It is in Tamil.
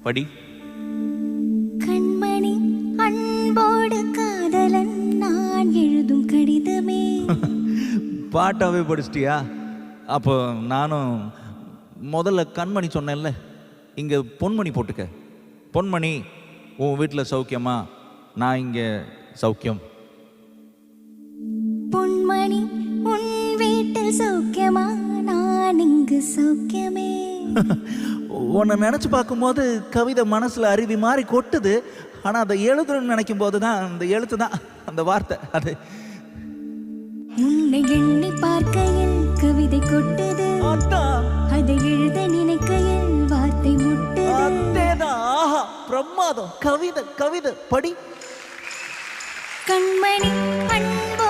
படி. கண்மணி அன்போடு காதலன் நான் எழுதும் கடிதமே. பாட்டாவே படிச்சிட்டியா? அப்போ நானும் முதல்ல கண்மணி சொன்னேன்ல, இங்கே பொன்மணி போட்டுக்க. பொன்மணி, உன் வீட்டில் சௌக்கியமா? நான் இங்கே சௌக்கியம். பொன்மணி, உன் வீட்டில் சௌக்கியமா? நான் இங்கு சௌக்கியமே. உன்னை நினச்சி பார்க்கும்போது கவிதை மனசில் அருவி மாதிரி கொட்டுது. ஆனால் அதை எழுதணும்னு நினைக்கும் போது தான் அந்த எழுத்து தான் அந்த வார்த்தை. அது உன்னை எண்ணி பார்க்கையில் கவிதை கொட்டுது, அதை எழுத நினைக்கையில் வார்த்தை முட்டுது. அதேதான். ஆஹா, பிரமாதம். கவிதை கவிதை படி. கண்மணி அன்போடு